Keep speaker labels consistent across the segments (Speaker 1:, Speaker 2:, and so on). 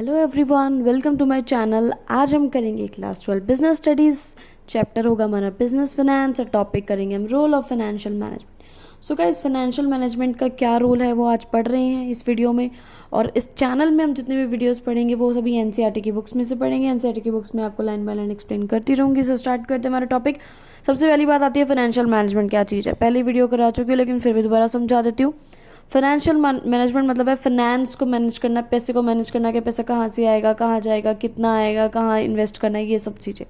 Speaker 1: Hello everyone, welcome to my channel. आज हम करेंगे क्लास 12 बिजनेस स्टडीज़। चैप्टर होगा हमारा बिजनेस फाइनेंस और टॉपिक करेंगे हम role of financial management. So guys, financial management का क्या रोल है वो आज पढ़ रहे हैं इस वीडियो में। और इस चैनल में हम जितने भी वीडियोस पढ़ेंगे वो सभी एनसीईआरटी की बुक्स में से पढ़ेंगे। एनसीईआरटी की बुक्स में आपको लाइन बाय लाइन एक्सप्लेन करती रहूँगी। सो स्टार्ट करते हैं हमारा टॉपिक। सबसे पहली बात आती है फाइनेंशियल मैनेजमेंट क्या चीज़ है। पहली वीडियो करा चुकी हूँ लेकिन फिर भी दोबारा समझा देती हूँ। फाइनेंशियल मैनेजमेंट मतलब है फाइनेंस को मैनेज करना, पैसे को मैनेज करना कि पैसा कहाँ से आएगा, कहाँ जाएगा, कितना आएगा, कहाँ इन्वेस्ट करना है, ये सब चीज़ें।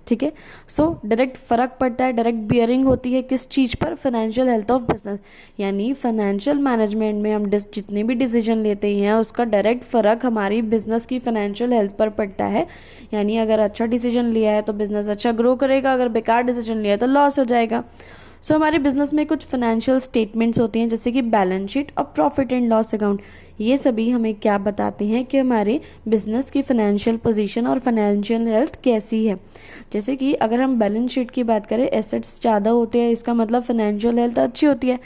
Speaker 1: ठीक है। सो डायरेक्ट फ़र्क पड़ता है, डायरेक्ट बियरिंग होती है किस चीज़ पर? Financial health of business. यानी फाइनेंशियल मैनेजमेंट में हम जितने भी डिसीजन लेते हैं उसका डायरेक्ट फ़र्क हमारी बिजनेस की फाइनेंशियल हेल्थ पर पड़ता है। यानी अगर अच्छा डिसीजन लिया है तो बिजनेस अच्छा ग्रो करेगा, अगर बेकार डिसीजन लिया है तो लॉस हो जाएगा। सो हमारे बिजनेस में कुछ फाइनेंशियल स्टेटमेंट्स होती हैं जैसे कि बैलेंस शीट और प्रॉफिट एंड लॉस अकाउंट। ये सभी हमें क्या बताते हैं कि हमारे बिजनेस की फाइनेंशियल पोजीशन और फाइनेंशियल हेल्थ कैसी है। जैसे कि अगर हम बैलेंस शीट की बात करें, एसेट्स ज़्यादा होते हैं, इसका मतलब फाइनेंशियल हेल्थ अच्छी होती है।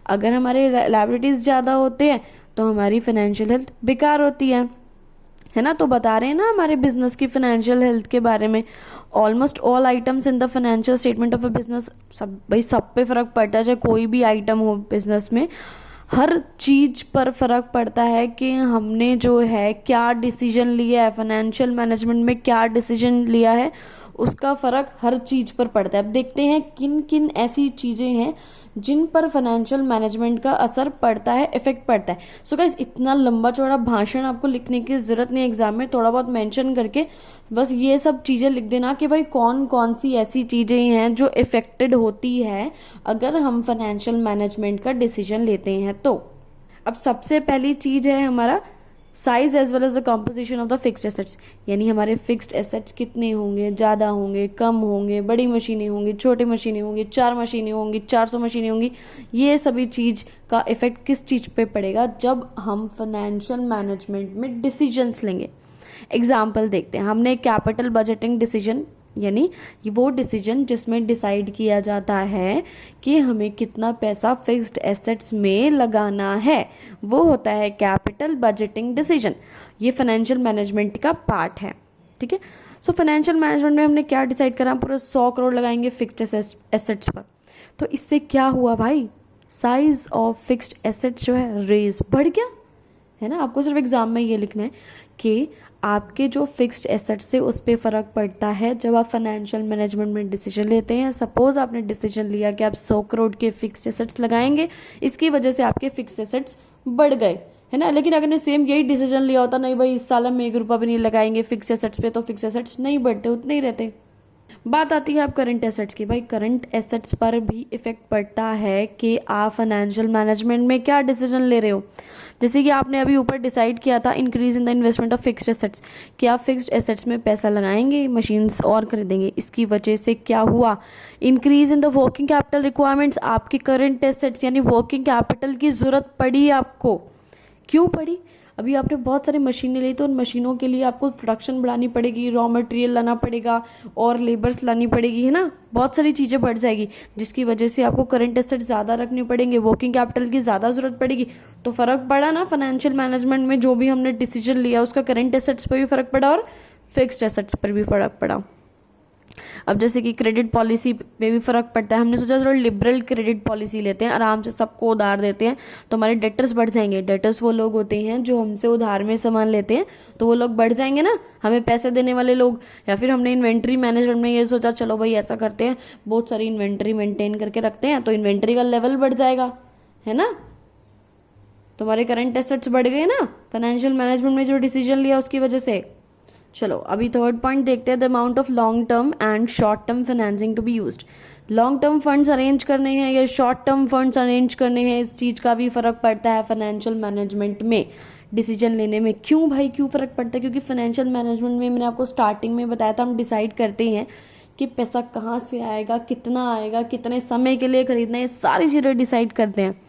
Speaker 1: अगर हमारे लायबिलिटीज़ ज़्यादा होते हैं तो हमारी फाइनेंशियल हेल्थ बेकार होती है ना। तो बता रहे हैं ना हमारे बिजनेस की फाइनेंशियल हेल्थ के बारे में। Almost all items in the financial statement of a business, सब पे फर्क पड़ता है। चाहे कोई भी आइटम हो बिजनेस में, हर चीज पर फर्क पड़ता है कि हमने जो है क्या डिसीजन लिया है, फाइनेंशियल मैनेजमेंट में क्या डिसीजन लिया है, उसका फर्क हर चीज पर पड़ता है। अब देखते हैं किन किन ऐसी चीजें हैं जिन पर फाइनेंशियल मैनेजमेंट का असर पड़ता है, इफेक्ट पड़ता है। सो गाइस, इतना लंबा चौड़ा भाषण आपको लिखने की जरूरत नहीं एग्जाम में, थोड़ा बहुत मेंशन करके बस ये सब चीजें लिख देना कि भाई कौन कौन सी ऐसी चीजें हैं जो इफेक्टेड होती है अगर हम फाइनेंशियल मैनेजमेंट का डिसीजन लेते हैं तो। अब सबसे पहली चीज है हमारा size as well as the composition of the fixed assets. यानी हमारे फिक्स्ड एसेट्स कितने होंगे, ज़्यादा होंगे, कम होंगे, बड़ी मशीनें होंगी, छोटी मशीनें होंगी, 4 मशीनें होंगी, 400 मशीनें होंगी। ये सभी चीज़ का इफेक्ट किस चीज़ पे पड़ेगा जब हम फाइनेंशियल मैनेजमेंट में डिसीजंस लेंगे। एग्जाम्पल देखते हैं। हमने कैपिटल बजटिंग डिसीजन, यानी वो डिसीजन जिसमें डिसाइड किया जाता है कि हमें कितना पैसा फिक्स्ड एसेट्स में लगाना है, वो होता है कैपिटल बजटिंग डिसीजन। ये फाइनेंशियल मैनेजमेंट का पार्ट है। ठीक है। सो फाइनेंशियल मैनेजमेंट में हमने क्या डिसाइड करा, पूरा 100 करोड़ लगाएंगे फिक्स्ड एसेट्स पर। तो इससे क्या हुआ भाई, साइज ऑफ फिक्स्ड एसेट्स जो है रेज बढ़ गया, है ना। आपको सिर्फ एग्जाम में ये लिखना है कि आपके जो फिक्स्ड एसेट्स से उस पर फ़र्क पड़ता है जब आप फाइनेंशियल मैनेजमेंट में डिसीजन लेते हैं। सपोज आपने डिसीजन लिया कि आप 100 करोड़ के फिक्स्ड एसेट्स लगाएंगे, इसकी वजह से आपके फिक्स्ड एसेट्स बढ़ गए, है ना। लेकिन अगर ने सेम यही डिसीजन लिया होता, नहीं भाई इस साल हम 1 रुपया भी नहीं लगाएंगे फिक्स्ड एसेट्स पे, तो फिक्स्ड एसेट्स नहीं बढ़ते, उतने ही रहते। बात आती है अब करंट एसेट्स की। भाई करंट एसेट्स पर भी इफेक्ट पड़ता है कि आप फाइनेंशियल मैनेजमेंट में क्या डिसीजन ले रहे हो। जैसे कि आपने अभी ऊपर डिसाइड किया था increase in the investment of fixed assets, कि आप फिक्स्ड एसेट्स में पैसा लगाएंगे, मशीन्स और खरीदेंगे। इसकी वजह से क्या हुआ, increase in the working capital requirements. आपकी करंट एसेट्स यानी वर्किंग कैपिटल की जरूरत पड़ी आपको। क्यों पड़ी? अभी आपने बहुत सारी मशीनें ली तो उन मशीनों के लिए आपको प्रोडक्शन बढ़ानी पड़ेगी, रॉ मटेरियल लाना पड़ेगा और लेबर्स लानी पड़ेगी, है ना। बहुत सारी चीज़ें बढ़ जाएगी जिसकी वजह से आपको करंट एसेट्स ज़्यादा रखने पड़ेंगे, वर्किंग कैपिटल की ज़्यादा ज़रूरत पड़ेगी। तो फ़र्क पड़ा ना फाइनेंशियल मैनेजमेंट में, जो भी हमने डिसीजन लिया उसका करंट एसेट्स पर भी फ़र्क पड़ा और फिक्स्ड एसेट्स पर भी फ़र्क पड़ा। अब जैसे कि क्रेडिट पॉलिसी पे भी फ़र्क पड़ता है। हमने सोचा थोड़ा लिबरल क्रेडिट पॉलिसी लेते हैं, आराम से सबको उधार देते हैं तो हमारे डेटर्स बढ़ जाएंगे। डेटर्स वो लोग होते हैं जो हमसे उधार में सामान लेते हैं, तो वो लोग बढ़ जाएंगे ना, हमें पैसे देने वाले लोग। या फिर हमने इन्वेंट्री मैनेजमेंट में ये सोचा चलो भाई ऐसा करते हैं, बहुत सारी इन्वेंट्री मेंटेन करके रखते हैं तो इन्वेंट्री का लेवल बढ़ जाएगा, है ना। तुम्हारे करंट एसेट्स बढ़ गए ना फाइनेंशियल मैनेजमेंट में जो डिसीजन लिया उसकी वजह से। चलो अभी थर्ड पॉइंट देखते हैं, the amount of long term and short term financing to be used. Long term funds arrange करने हैं या शॉर्ट टर्म फंड्स अरेंज करने हैं, इस चीज़ का भी फर्क पड़ता है फाइनेंशियल मैनेजमेंट में डिसीजन लेने में। क्यों भाई, क्यों फर्क पड़ता है? क्योंकि फाइनेंशियल मैनेजमेंट में मैंने आपको स्टार्टिंग में बताया था, हम डिसाइड करते हैं कि पैसा कहाँ से आएगा, कितना आएगा, कितने समय के लिए खरीदना है, ये सारी चीज़ें डिसाइड करते हैं।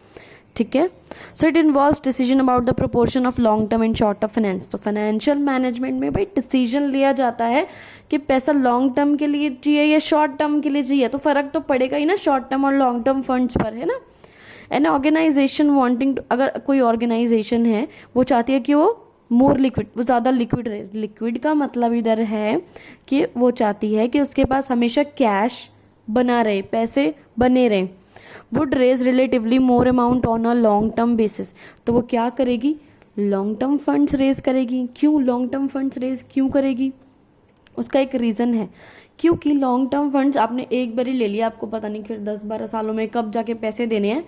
Speaker 1: ठीक है। So it involves decision about the proportion of long term and short term finance. तो फाइनेंशियल मैनेजमेंट में भाई डिसीजन लिया जाता है कि पैसा लॉन्ग टर्म के लिए चाहिए या शॉर्ट टर्म के लिए चाहिए, तो फर्क तो पड़ेगा ही ना शॉर्ट टर्म और लॉन्ग टर्म फंड्स पर, है ना। एन ऑर्गेनाइजेशन वांटिंग, अगर कोई ऑर्गेनाइजेशन है वो चाहती है कि वो मोर लिक्विड, वो ज़्यादा लिक्विड रहे। लिक्विड का मतलब इधर है कि वो चाहती है कि उसके पास हमेशा कैश बना रहे, पैसे बने रहें। Would raise relatively more amount on a long term basis, तो वो क्या करेगी, लॉन्ग टर्म फंड्स रेज करेगी। क्यों लॉन्ग टर्म फंड्स रेज क्यों करेगी, उसका एक रीज़न है, क्योंकि लॉन्ग टर्म फंड्स आपने एक बार ही ले लिया, आपको पता नहीं फिर 10-12 सालों में कब जाके पैसे देने हैं,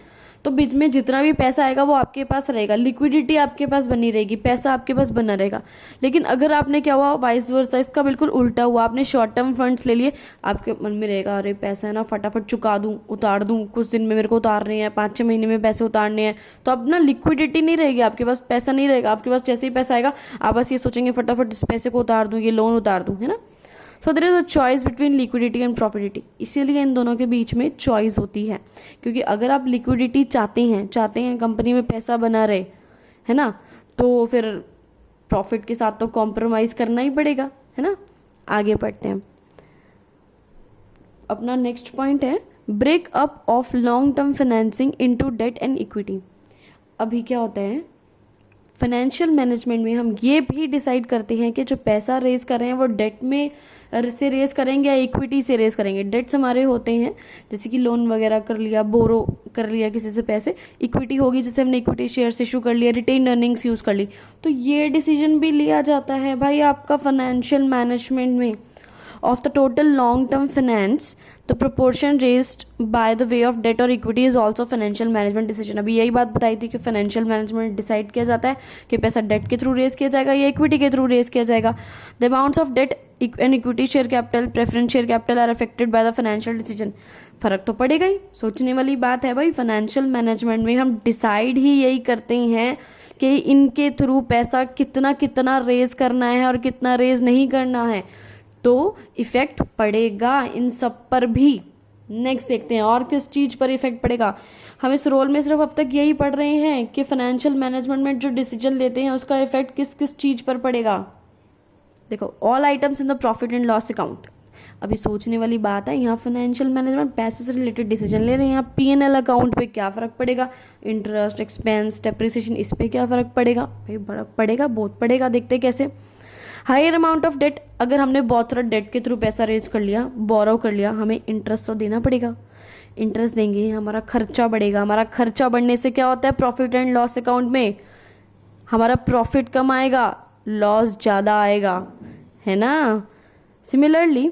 Speaker 1: तो बीच में जितना भी पैसा आएगा वो आपके पास रहेगा, लिक्विडिटी आपके पास बनी रहेगी, पैसा आपके पास बना रहेगा। लेकिन अगर आपने क्या हुआ, वाइस वर्सा, इसका बिल्कुल उल्टा हुआ, आपने शॉर्ट टर्म फंड्स ले लिए, आपके मन में रहेगा अरे पैसा है ना फटाफट चुका दूं, उतार दूं, कुछ दिन में मेरे को उतारने हैं, 5-6 महीने में पैसे उतारने हैं, तो अब ना लिक्विडिटी नहीं रहेगी, आपके पास पैसा नहीं रहेगा। आपके पास जैसे ही पैसा आएगा आप बस ये सोचेंगे फटाफट इस पैसे को उतार दूं, ये लोन उतार दूं, है ना। So there is a choice between liquidity and profitability, इसीलिए इन दोनों के बीच में चॉइस होती है। क्योंकि अगर आप लिक्विडिटी चाहते हैं कंपनी में पैसा बना रहे, है ना, तो फिर प्रॉफिट के साथ तो कॉम्प्रोमाइज़ करना ही पड़ेगा, है ना। आगे बढ़ते हैं, अपना नेक्स्ट पॉइंट है break up of long term financing into debt and equity. अभी क्या होता है, फाइनेंशियल मैनेजमेंट में हम ये भी डिसाइड करते हैं कि जो पैसा रेज कर रहे हैं वो डेट में से रेज करेंगे या इक्विटी से रेज करेंगे। डेट्स हमारे होते हैं जैसे कि लोन वगैरह कर लिया, बोरो कर लिया किसी से पैसे, इक्विटी होगी जैसे हमने इक्विटी शेयर्स इशू कर लिया, रिटेन अर्निंग्स यूज़ कर ली। तो ये डिसीजन भी लिया जाता है भाई आपका फाइनेंशियल मैनेजमेंट में। Of the total long term finance the proportion raised by the way of debt और equity is also financial management decision. अभी यही बात बताई थी कि फाइनेंशियल मैनेजमेंट डिसाइड किया जाता है कि पैसा डेट के थ्रू रेज किया जाएगा या इक्विटी के थ्रू रेज किया जाएगा। The amounts of debt and equity share capital, preference share capital are affected by the financial decision. फर्क तो पड़ेगा ही, सोचने वाली बात है भाई। फाइनेंशियल मैनेजमेंट में हम डिसाइड ही यही करते हैं कि इनके थ्रू पैसा कितना कितना रेज करना है और कितना रेज नहीं करना है, तो इफेक्ट पड़ेगा इन सब पर भी। नेक्स्ट देखते हैं और किस चीज़ पर इफेक्ट पड़ेगा। हम इस रोल में सिर्फ अब तक यही पढ़ रहे हैं कि फाइनेंशियल मैनेजमेंट में जो डिसीजन लेते हैं उसका इफेक्ट किस किस चीज़ पर पड़ेगा। देखो, all items in the profit and loss account. अभी सोचने वाली बात है, यहाँ फाइनेंशियल मैनेजमेंट पैसे से रिलेटेड डिसीजन ले रहे हैं। यहाँ P&L अकाउंट पे क्या फ़र्क पड़ेगा, इंटरेस्ट, एक्सपेंस, डेप्रिसिएशन, इस पर क्या फ़र्क पड़ेगा भाई, फर्क पड़ेगा, बहुत पड़ेगा। देखते कैसे। हायर अमाउंट ऑफ डेट, अगर हमने बहुत सारा डेट के थ्रू पैसा रेज कर लिया, बोरो कर लिया, हमें इंटरेस्ट तो देना पड़ेगा। इंटरेस्ट देंगे, हमारा खर्चा बढ़ेगा। हमारा खर्चा बढ़ने से क्या होता है, प्रॉफिट एंड लॉस अकाउंट में हमारा प्रॉफिट कम आएगा, लॉस ज़्यादा आएगा, है ना। Similarly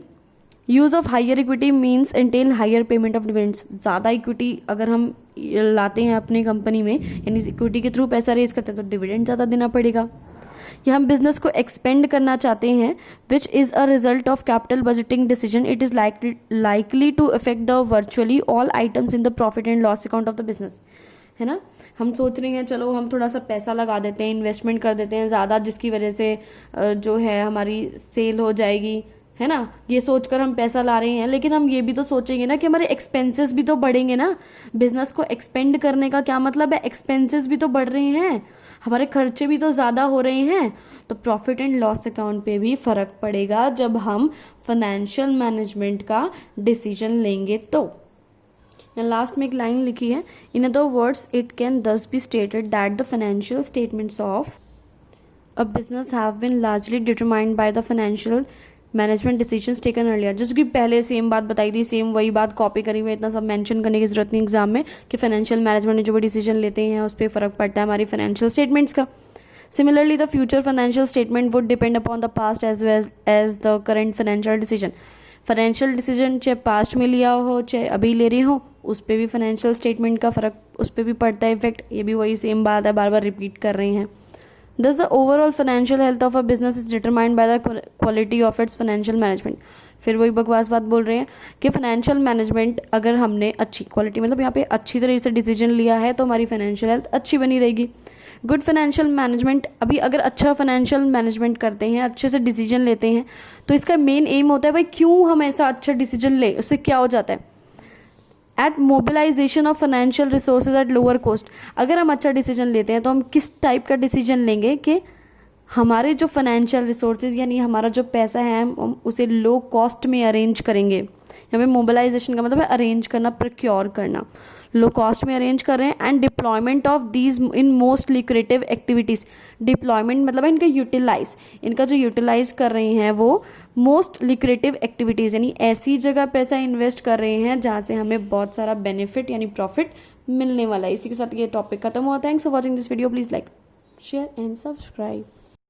Speaker 1: use of higher equity means entail higher payment of dividends. ज़्यादा इक्विटी अगर हम लाते हैं अपनी कंपनी में, यानी इक्विटी के थ्रू पैसा रेज करते हैं, तो डिविडेंड ज़्यादा देना पड़ेगा। या हम बिजनेस को एक्सपेंड करना चाहते हैं, which is a result of capital budgeting decision, it is likely to affect the virtually all items in the profit and loss account of the business, है ना। हम सोच रहे हैं चलो हम थोड़ा सा पैसा लगा देते हैं, इन्वेस्टमेंट कर देते हैं ज़्यादा, जिसकी वजह से जो है हमारी सेल हो जाएगी, है ना। ये सोचकर हम पैसा ला रहे हैं, लेकिन हम ये भी तो सोचेंगे ना कि हमारे एक्सपेंसेस भी तो बढ़ेंगे ना। बिजनेस को एक्सपेंड करने का क्या मतलब है, एक्सपेंसेस भी तो बढ़ रहे हैं, हमारे खर्चे भी तो ज़्यादा हो रहे हैं। तो प्रॉफिट एंड लॉस अकाउंट पे भी फ़र्क पड़ेगा जब हम फाइनेंशियल मैनेजमेंट का डिसीजन लेंगे। तो लास्ट में एक लाइन लिखी है, in other words it can thus be stated that the financial statements of a business have been largely determined by the financial management decisions taken earlier. जैसे कि पहले सेम बात बताई थी, सेम वही बात कॉपी करी हुई, इतना सब मेंशन करने की जरूरत नहीं एग्जाम में कि फाइनेंशियल मैनेजमेंट में जो भी डिसीजन लेते हैं उस पर फ़र्क पड़ता है हमारी फाइनेंशियल स्टेटमेंट्स का। Similarly the future financial statement would depend upon the past as well as the current financial decision. Financial decision चाहे पास्ट में लिया हो चाहे अभी ले रहे हो, उस पर भी फाइनेंशियल स्टेटमेंट का फ़र्क, उस पर भी पड़ता है इफेक्ट। ये भी वही सेम बात है, बार बार रिपीट कर रहे हैं। Thus, the overall financial health of a business is determined by the quality of its financial management. फिर वही बकवास बात बोल रहे हैं कि फाइनेंशियल मैनेजमेंट अगर हमने अच्छी क्वालिटी, मतलब यहाँ पे अच्छी तरह से डिसीजन लिया है तो हमारी फाइनेंशियल हेल्थ अच्छी बनी रहेगी। गुड फाइनेंशियल मैनेजमेंट, अभी अगर अच्छा फाइनेंशियल मैनेजमेंट करते हैं, अच्छे से डिसीजन लेते हैं, तो इसका मेन एम होता है भाई क्यों हम ऐसा अच्छा डिसीजन ले, उससे क्या हो जाता है, at mobilisation of financial resources at lower cost. अगर हम अच्छा डिसीजन लेते हैं तो हम किस टाइप का डिसीजन लेंगे कि हमारे जो फाइनेंशियल रिसोर्सेज यानी हमारा जो पैसा है हम उसे लो कॉस्ट में अरेंज करेंगे। यहाँ पे मोबिलाइजेशन का मतलब है अरेंज करना, प्रोक्योर करना। लो कॉस्ट में अरेंज कर रहे हैं, and deployment of these in most लिक्रेटिव activities. Deployment मतलब है इनका यूटिलाइज, इनका जो यूटिलाइज कर रहे हैं वो मोस्ट लिक्रेटिव एक्टिविटीज़, यानी ऐसी जगह पैसा इन्वेस्ट कर रहे हैं जहाँ से हमें बहुत सारा बेनिफिट यानी प्रॉफिट मिलने वाला है। इसी के साथ ये टॉपिक खत्म हुआ। Thanks for watching this video, please like share and subscribe.